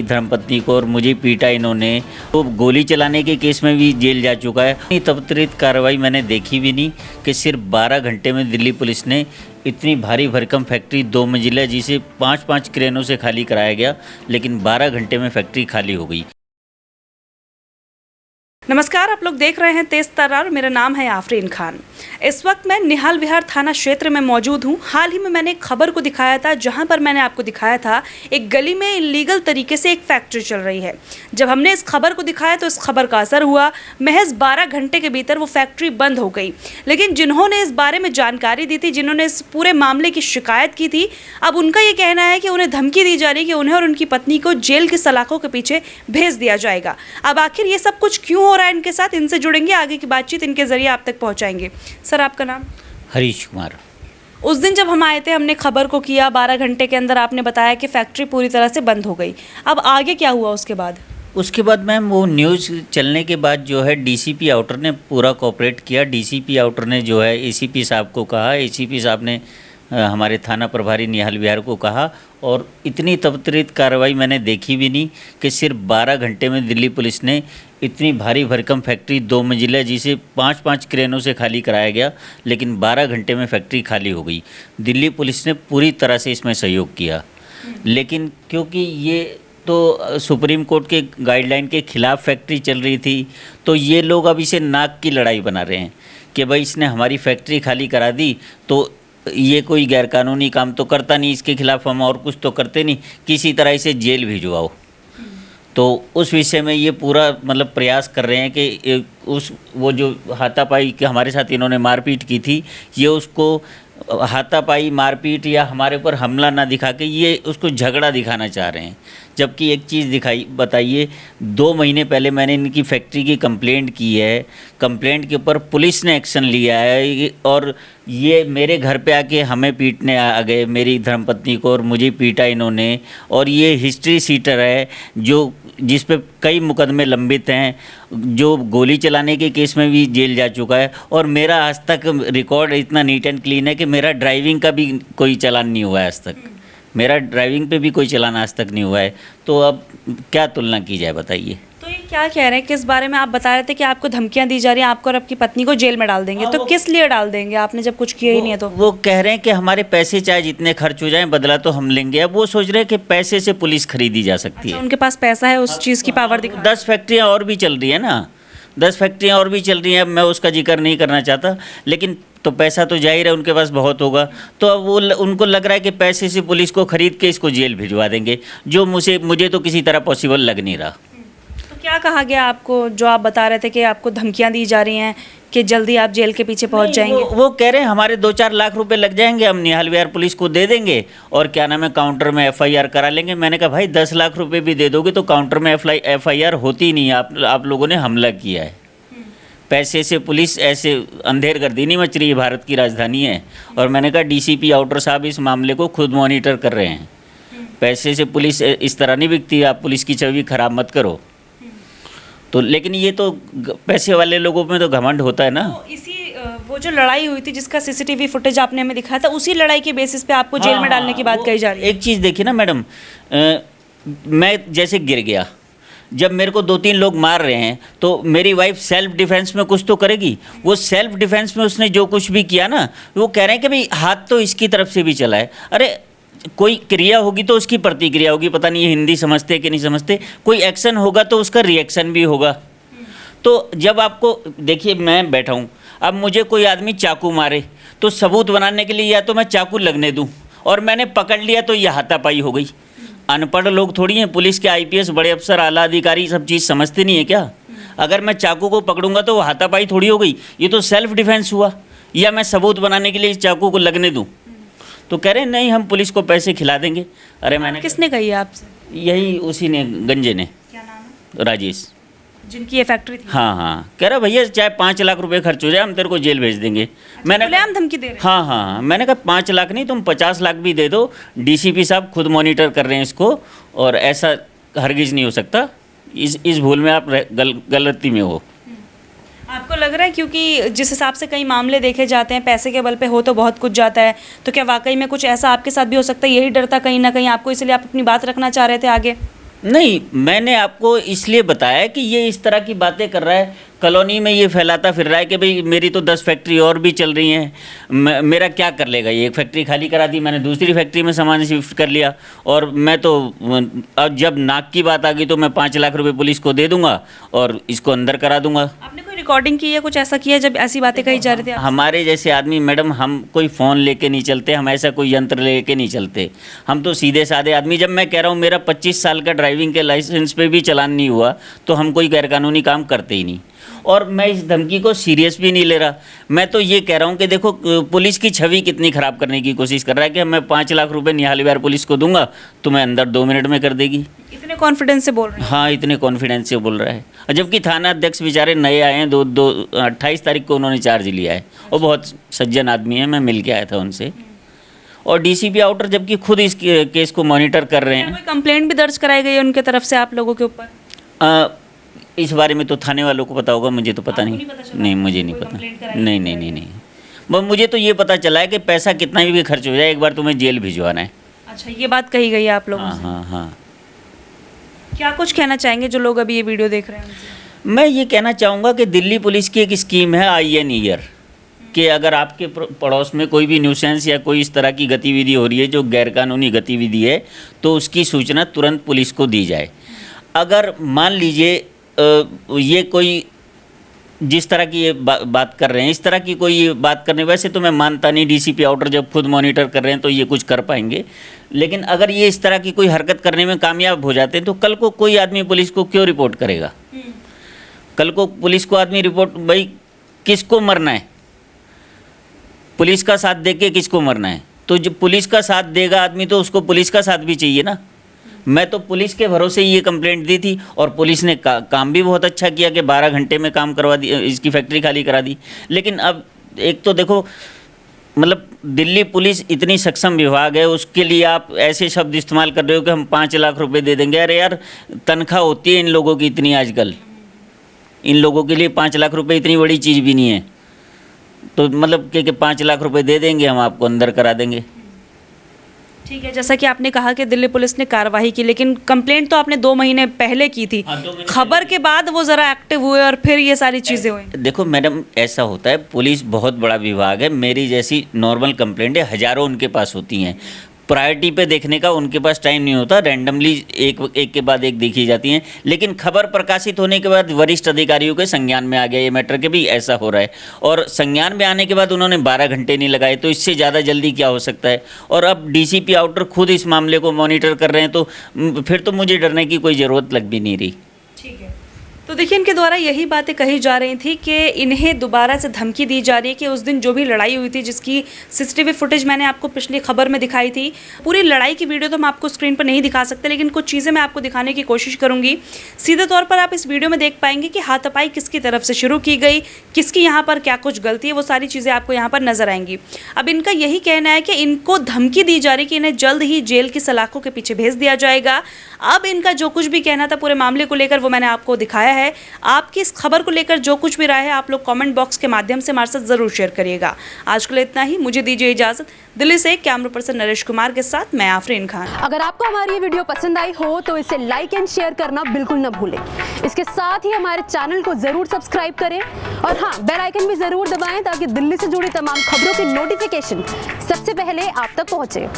धर्मपत्नी को और मुझे पीटा इन्होंने। तो गोली चलाने के केस में भी जेल जा चुका है। इतनी त्वरित कार्रवाई मैंने देखी भी नहीं कि सिर्फ 12 घंटे में दिल्ली पुलिस ने इतनी भारी भरकम फैक्ट्री 2 मंजिला जिसे 5-5 क्रेनों से खाली कराया गया, लेकिन 12 घंटे में फैक्ट्री खाली हो गई। नमस्कार, आप लोग देख रहे हैं तेज तर्रार। मेरा नाम है आफरीन खान। इस वक्त मैं निहाल विहार थाना क्षेत्र में मौजूद हूं। हाल ही में मैंने एक खबर को दिखाया था, जहां पर मैंने आपको दिखाया था एक गली में इलीगल तरीके से एक फैक्ट्री चल रही है। जब हमने इस खबर को दिखाया तो इस खबर का असर हुआ। महज 12 घंटे के भीतर वो फैक्ट्री बंद हो गई। लेकिन जिन्होंने इस बारे में जानकारी दी थी, जिन्होंने इस पूरे मामले की शिकायत की थी, अब उनका ये कहना है कि उन्हें धमकी दी जा रही है कि उन्हें और उनकी पत्नी को जेल की सलाखों के पीछे भेज दिया जाएगा। अब आखिर ये सब कुछ क्यों हो रहा है इनके साथ, इनसे जुड़ेंगे, आगे की बातचीत इनके जरिए आप तक पहुंचाएंगे। सर, आपका नाम? हरीश कुमार। उस दिन जब हम आए थे, हमने खबर को किया, 12 घंटे के अंदर आपने बताया कि फैक्ट्री पूरी तरह से बंद हो गई। अब आगे क्या हुआ उसके बाद? उसके बाद मैम वो न्यूज़ चलने के बाद जो है डीसीपी आउटर ने पूरा कोऑपरेट किया। डीसीपी आउटर ने जो है एसीपी साहब को कहा, एसीपी साहब ने हमारे थाना प्रभारी निहाल विहार को कहा, और इतनी त्वरित कार्रवाई मैंने देखी भी नहीं कि सिर्फ 12 घंटे में दिल्ली पुलिस ने इतनी भारी भरकम फैक्ट्री 2 मंजिला जिसे 5-5 क्रेनों से खाली कराया गया, लेकिन 12 घंटे में फैक्ट्री खाली हो गई। दिल्ली पुलिस ने पूरी तरह से इसमें सहयोग किया, लेकिन क्योंकि ये तो सुप्रीम कोर्ट के गाइडलाइन के खिलाफ फैक्ट्री चल रही थी, तो ये लोग अब इसे नाक की लड़ाई बना रहे हैं कि भाई इसने हमारी फैक्ट्री खाली करा दी तो ये कोई गैरकानूनी काम तो करता नहीं, इसके खिलाफ हम और कुछ तो करते नहीं, किसी तरह इसे जेल भिजवाओ। तो उस विषय में ये पूरा मतलब प्रयास कर रहे हैं कि वो जो हाथापाई के हमारे साथ इन्होंने मारपीट की थी, ये उसको हाथापाई मारपीट या हमारे ऊपर हमला ना दिखा के ये उसको झगड़ा दिखाना चाह रहे हैं। जबकि एक चीज़ बताइए, 2 महीने पहले मैंने इनकी फैक्ट्री की कंप्लेंट की है, कंप्लेंट के ऊपर पुलिस ने एक्शन लिया है, और ये मेरे घर पे आके हमें पीटने आ गए, मेरी धर्मपत्नी को और मुझे पीटा इन्होंने। और ये हिस्ट्री सीटर है जो जिस पे कई मुकदमे लंबित हैं, जो गोली चलाने के केस में भी जेल जा चुका है, और मेरा आज तक रिकॉर्ड इतना नीट एंड क्लीन है कि मेरा ड्राइविंग का भी कोई चालान नहीं हुआ है आज तक। मेरा ड्राइविंग पे भी कोई चालान आज तक नहीं हुआ है। तो अब क्या तुलना की जाए, बताइए। तो ये क्या कह रहे हैं, किस बारे में आप बता रहे थे कि आपको धमकियां दी जा रही हैं, आपको और आपकी पत्नी को जेल में डाल देंगे? तो किस लिए डाल देंगे, आपने जब कुछ किया ही नहीं है? तो वो कह रहे हैं कि हमारे पैसे चाहे जितने खर्च हो जाएं, बदला तो हम लेंगे। अब वो सोच रहे हैं कि पैसे से पुलिस खरीदी जा सकती है। उनके पास पैसा है, उस चीज़ की पावर दिखा। 10 फैक्ट्रियाँ और भी चल रही है ना, 10 फैक्ट्रियाँ और भी चल रही हैं। अब मैं उसका जिक्र नहीं करना चाहता, लेकिन तो पैसा तो जाहिर है उनके पास बहुत होगा। तो अब वो उनको लग रहा है कि पैसे से पुलिस को खरीद के इसको जेल भिजवा देंगे, जो मुझे तो किसी तरह पॉसिबल लग नहीं रहा। तो क्या कहा गया आपको, जो आप बता रहे थे कि आपको धमकियां दी जा रही हैं कि जल्दी आप जेल के पीछे पहुंच जाएंगे? वो कह रहे हैं हमारे 2-4 लाख रुपए लग जाएंगे, हम निहाल विहार पुलिस को दे देंगे, और क्या नाम है, काउंटर में FIR करा लेंगे। मैंने कहा भाई 10 लाख रुपए भी दे दोगे तो काउंटर में FIR होती नहीं है। आप लोगों ने हमला किया है। पैसे से पुलिस ऐसे अंधेर गर्दी नहीं मच रही है, भारत की राजधानी है। और मैंने कहा डीसीपी आउटर साहब इस मामले को खुद मॉनिटर कर रहे हैं। पैसे से पुलिस इस तरह नहीं बिकती, आप पुलिस की छवि खराब मत करो। तो लेकिन ये तो पैसे वाले लोगों में तो घमंड होता है ना। तो इसी वो जो लड़ाई हुई थी जिसका CCTV फुटेज आपने हमें दिखाया था, उसी लड़ाई के बेसिस पे आपको जेल में डालने की बात कही जा रही है। एक चीज़ देखिए ना मैडम, मैं जैसे गिर गया, जब मेरे को 2-3 लोग मार रहे हैं तो मेरी वाइफ सेल्फ डिफेंस में कुछ तो करेगी। वो सेल्फ डिफेंस में उसने जो कुछ भी किया ना, वो कह रहे हैं कि भाई हाथ तो इसकी तरफ से भी चला है। अरे कोई क्रिया होगी तो उसकी प्रतिक्रिया होगी, पता नहीं ये हिंदी समझते कि नहीं समझते। कोई एक्शन होगा तो उसका रिएक्शन भी होगा। तो जब आपको देखिए, मैं बैठा हूँ, अब मुझे कोई आदमी चाकू मारे तो सबूत बनाने के लिए या तो मैं चाकू लगने दूँ, और मैंने पकड़ लिया तो यह हाथापाई हो गई। अनपढ़ लोग थोड़ी हैं, पुलिस के IPS बड़े अफसर, आला अधिकारी सब चीज़ समझते नहीं है क्या? अगर मैं चाकू को पकड़ूंगा तो वो हाथापाई थोड़ी हो गई, ये तो सेल्फ डिफेंस हुआ। या मैं सबूत बनाने के लिए इस चाकू को लगने दूं? तो कह रहे हैं नहीं, हम पुलिस को पैसे खिला देंगे। अरे मैंने, किसने कही आपसे? यही उसी ने, गंजे ने। क्या नाम है? राजेश, जिनकी ये फैक्ट्री थी। हाँ, कह रहा भैया चाहे 5 लाख रुपए खर्च हो जाए, हम तेरे को जेल भेज देंगे। मैंने हम धमकी दे रहे हैं? हाँ, मैंने कहा 5 लाख नहीं, तुम 50 लाख भी दे दो। डीसीपी साहब खुद मॉनिटर कर रहे हैं इसको, और ऐसा हरगिज नहीं हो सकता। इस भूल में आप गलती में हो। आपको लग रहा है, क्योंकि जिस हिसाब से कई मामले देखे जाते हैं, पैसे के बल पे हो तो बहुत कुछ जाता है, तो क्या वाकई में कुछ ऐसा आपके साथ भी हो सकता है? यही डर था कहीं ना कहीं आपको, इसलिए आप अपनी बात रखना चाह रहे थे आगे? नहीं, मैंने आपको इसलिए बताया कि ये इस तरह की बातें कर रहा है, कॉलोनी में ये फैलाता फिर रहा है कि भाई मेरी तो 10 फैक्ट्री और भी चल रही हैं, मेरा क्या कर लेगा ये। एक फैक्ट्री खाली करा दी मैंने, दूसरी फैक्ट्री में सामान शिफ्ट कर लिया, और मैं तो अब जब नाक की बात आ गई तो मैं 5 लाख रुपए पुलिस को दे दूंगा और इसको अंदर करा दूंगा। आपने कोई रिकॉर्डिंग की है, कुछ ऐसा किया जब ऐसी बातें कही जा रही थी? हमारे जैसे आदमी मैडम, हम कोई फ़ोन लेके नहीं चलते, हम ऐसा कोई यंत्र लेके नहीं चलते, हम तो सीधे साधे आदमी। जब मैं कह रहा हूँ मेरा 25 साल का ड्राइविंग के लाइसेंस पे भी चालान नहीं हुआ तो हम कोई गैरकानूनी काम करते ही नहीं। और मैं इस धमकी को सीरियस भी नहीं ले रहा। मैं तो ये कह रहा हूँ कि देखो पुलिस की छवि कितनी ख़राब करने की कोशिश कर रहा है कि मैं 5 लाख रुपए निहाल विहार पुलिस को दूंगा तो मैं अंदर 2 मिनट में कर देगी। इतने कॉन्फिडेंस से बोल रहे हैं? हाँ, इतने कॉन्फिडेंस से बोल रहा है। और जबकि थाना अध्यक्ष बेचारे नए आए हैं, 28 तारीख को उन्होंने चार्ज लिया है, और बहुत सज्जन आदमी है, मैं मिल के आया था उनसे। और डीसीपी आउटर जबकि खुद इस केस को मॉनिटर कर रहे हैं। कोई कंप्लेंट भी दर्ज कराई गई है उनके तरफ से आप लोगों के ऊपर? इस बारे में तो थाने वालों को पता होगा, मुझे तो पता नहीं। नहीं, मुझे नहीं पता। नहीं, मुझे तो ये पता चला है कि पैसा कितना भी खर्च हो जाए, एक बार तुम्हें जेल भिजवाना है। अच्छा, ये बात कही गई है आप लोगों से? हाँ। क्या कुछ कहना चाहेंगे जो लोग अभी ये वीडियो देख रहे हैं उनसे? मैं ये कहना चाहूँगा कि दिल्ली पुलिस की एक स्कीम है IN ईयर, कि अगर आपके पड़ोस में कोई भी न्यूसेंस या कोई इस तरह की गतिविधि हो रही है जो गैरकानूनी गतिविधि है, तो उसकी सूचना तुरंत पुलिस को दी जाए। अगर मान लीजिए ये कोई जिस तरह की ये बात कर रहे हैं, इस तरह की कोई बात करने, वैसे तो मैं मानता नहीं डीसीपी आउटर जब खुद मॉनिटर कर रहे हैं तो ये कुछ कर पाएंगे, लेकिन अगर ये इस तरह की कोई हरकत करने में कामयाब हो जाते हैं तो कल को कोई आदमी पुलिस को क्यों रिपोर्ट करेगा? कल को पुलिस को आदमी रिपोर्ट, भाई किसको मरना है? पुलिस का साथ दे के किसको मरना है? तो जब पुलिस का साथ देगा आदमी तो उसको पुलिस का साथ भी चाहिए ना। मैं तो पुलिस के भरोसे ये कंप्लेंट दी थी और पुलिस ने काम भी बहुत अच्छा किया कि 12 घंटे में काम करवा दी, इसकी फैक्ट्री खाली करा दी। लेकिन अब एक तो देखो, मतलब दिल्ली पुलिस इतनी सक्षम विभाग है, उसके लिए आप ऐसे शब्द इस्तेमाल कर रहे हो कि हम 5 लाख रुपए दे देंगे। अरे यार, तनख्वाह होती है इन लोगों की इतनी आजकल, इन लोगों के लिए 5 लाख रुपए इतनी बड़ी चीज़ भी नहीं है। तो मतलब कि 5 लाख रुपए दे देंगे, हम आपको अंदर करा देंगे। ठीक है, जैसा कि आपने कहा कि दिल्ली पुलिस ने कार्रवाई की, लेकिन कंप्लेंट तो आपने 2 महीने पहले की थी। खबर के बाद वो ज़रा एक्टिव हुए और फिर ये सारी चीज़ें हुई। देखो मैडम, ऐसा होता है, पुलिस बहुत बड़ा विभाग है। मेरी जैसी नॉर्मल कंप्लेंट है हज़ारों उनके पास होती हैं। प्रायोरिटी पे देखने का उनके पास टाइम नहीं होता, रैंडमली एक के बाद एक देखी जाती हैं। लेकिन खबर प्रकाशित होने के बाद वरिष्ठ अधिकारियों के संज्ञान में आ गया ये मैटर के भी ऐसा हो रहा है, और संज्ञान में आने के बाद उन्होंने 12 घंटे नहीं लगाए, तो इससे ज़्यादा जल्दी क्या हो सकता है? और अब डीसीपी आउटर खुद इस मामले को मॉनिटर कर रहे हैं, तो फिर तो मुझे डरने की कोई ज़रूरत लग भी नहीं रही। ठीक है, तो देखिए इनके द्वारा यही बातें कही जा रही थी कि इन्हें दोबारा से धमकी दी जा रही है कि उस दिन जो भी लड़ाई हुई थी, जिसकी सीसीटीवी फुटेज मैंने आपको पिछली खबर में दिखाई थी, पूरी लड़ाई की वीडियो तो हम आपको स्क्रीन पर नहीं दिखा सकते, लेकिन कुछ चीज़ें मैं आपको दिखाने की कोशिश करूंगी। सीधे तौर पर आप इस वीडियो में देख पाएंगे कि हाथापाई किसकी तरफ से शुरू की गई, किसकी यहाँ पर क्या कुछ गलती है, वो सारी चीज़ें आपको यहाँ पर नजर आएंगी। अब इनका यही कहना है कि इनको धमकी दी जा रही है कि इन्हें जल्द ही जेल की सलाखों के पीछे भेज दिया जाएगा। अब इनका जो कुछ भी कहना था पूरे मामले को लेकर वो मैंने आपको दिखाया है। आपकी इस खबर को लेकर जो कुछ भी राय है आप लोग कमेंट बॉक्स के माध्यम से हमारे साथ ज़रूर शेयर करिएगा। आज के लिए इतना ही, मुझे दीजिए इजाज़त। दिल्ली से कैमरा पर्सन नरेश कुमार के साथ मैं आफरीन खान। अगर आपको हमारी ये वीडियो पसंद आई हो तो इसे लाइक एंड शेयर करना बिल्कुल न भूलें। इसके साथ ही हमारे चैनल को ज़रूर सब्सक्राइब करें और हाँ, बेल आइकन भी ज़रूर दबाएं ताकि दिल्ली से जुड़ी तमाम खबरों की नोटिफिकेशन सबसे पहले आप तक पहुँचे।